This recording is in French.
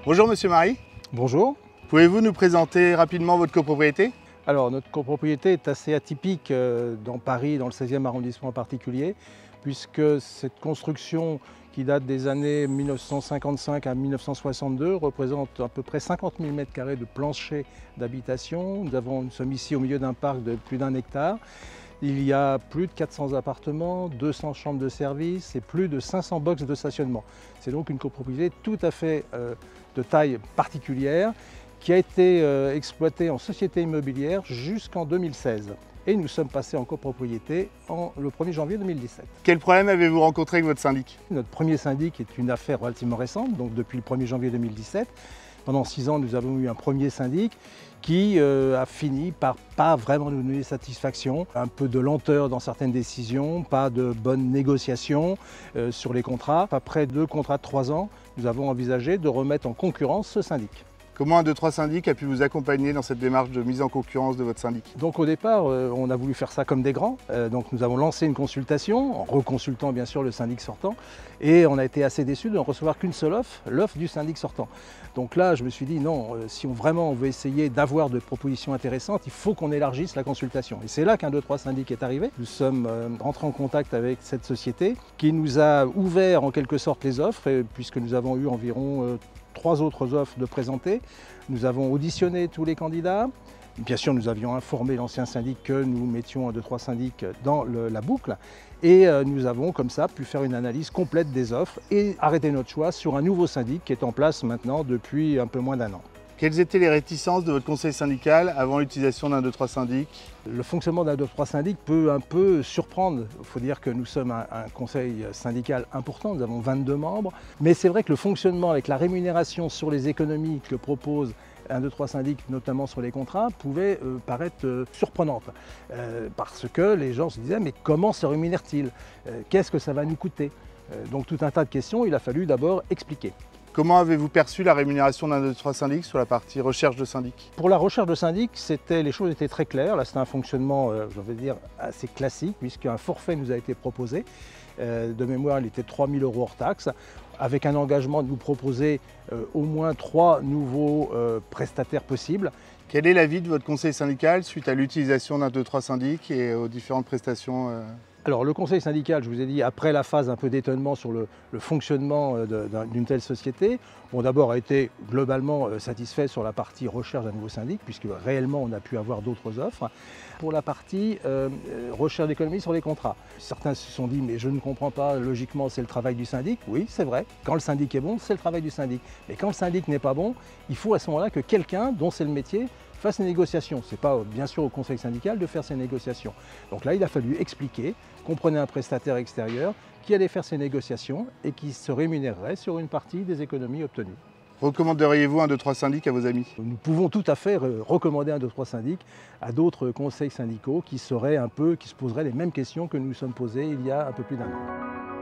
Bonjour Monsieur Marie, Bonjour. pouvez-vous nous présenter rapidement votre copropriété? Alors notre copropriété est assez atypique dans Paris, dans le 16e arrondissement en particulier, puisque cette construction qui date des années 1955 à 1962 représente à peu près 50 000 m² de plancher d'habitation. Nous sommes ici au milieu d'un parc de plus d'1 hectare. Il y a plus de 400 appartements, 200 chambres de service et plus de 500 boxes de stationnement. C'est donc une copropriété tout à fait de taille particulière qui a été exploitée en société immobilière jusqu'en 2016. Et nous sommes passés en copropriété le 1er janvier 2017. Quel problème avez-vous rencontré avec votre syndic? Notre premier syndic est une affaire relativement récente, donc depuis le 1er janvier 2017. Pendant 6 ans, nous avons eu un premier syndic qui a fini par pas vraiment nous donner satisfaction. Un peu de lenteur dans certaines décisions, pas de bonnes négociations sur les contrats. Après 2 contrats de 3 ans, nous avons envisagé de remettre en concurrence ce syndic. Comment un 2-3 syndic a pu vous accompagner dans cette démarche de mise en concurrence de votre syndic? Donc au départ, on a voulu faire ça comme des grands. Donc nous avons lancé une consultation, en reconsultant bien sûr le syndic sortant. Et on a été assez déçus de ne recevoir qu'une seule offre, l'offre du syndic sortant. Donc là, je me suis dit non, si on veut essayer d'avoir de propositions intéressantes, il faut qu'on élargisse la consultation. Et c'est là qu'un 2-3 syndic est arrivé. Nous sommes rentrés en contact avec cette société qui nous a ouvert en quelque sorte les offres, puisque nous avons eu environ 3 autres offres de présenter. Nous avons auditionné tous les candidats. Bien sûr, nous avions informé l'ancien syndic que nous mettions un 2-3 syndics dans la boucle. Et nous avons comme ça pu faire une analyse complète des offres et arrêter notre choix sur un nouveau syndic qui est en place maintenant depuis un peu moins d'1 an. Quelles étaient les réticences de votre conseil syndical avant l'utilisation d'un 2-3 syndic? Le fonctionnement d'un 2-3 syndic peut un peu surprendre. Il faut dire que nous sommes un conseil syndical important, nous avons 22 membres. Mais c'est vrai que le fonctionnement avec la rémunération sur les économies que propose un 2-3 syndic, notamment sur les contrats, pouvait paraître surprenante. Parce que les gens se disaient, mais comment se rémunère-t-il? Qu'est-ce que ça va nous coûter? Donc tout un tas de questions, il a fallu d'abord expliquer. Comment avez-vous perçu la rémunération d'un 2-3 syndic sur la partie recherche de syndic? Pour la recherche de syndic, les choses étaient très claires. Là, c'était un fonctionnement, je vais dire, assez classique, puisqu'un forfait nous a été proposé. De mémoire, il était 3 000 € hors taxe, avec un engagement de nous proposer au moins 3 nouveaux prestataires possibles. Quel est l'avis de votre conseil syndical suite à l'utilisation d'un 2-3 syndic et aux différentes prestations? Alors le conseil syndical, je vous ai dit, après la phase un peu d'étonnement sur le fonctionnement d'une telle société, d'abord a été globalement satisfait sur la partie recherche d'un nouveau syndic, puisque réellement on a pu avoir d'autres offres. Pour la partie recherche d'économie sur les contrats, certains se sont dit mais je ne comprends pas, logiquement c'est le travail du syndic. Oui, c'est vrai, quand le syndic est bon, c'est le travail du syndic. Mais quand le syndic n'est pas bon, il faut à ce moment-là que quelqu'un dont c'est le métier fasse les négociations. Ce n'est pas bien sûr au conseil syndical de faire ces négociations. Donc là, il a fallu expliquer qu'on prenait un prestataire extérieur qui allait faire ces négociations et qui se rémunérerait sur une partie des économies obtenues. Recommanderiez-vous un 2-3 syndic à vos amis? Nous pouvons tout à fait recommander un 2-3 syndic à d'autres conseils syndicaux qui se poseraient les mêmes questions que nous nous sommes posées il y a un peu plus d'1 an.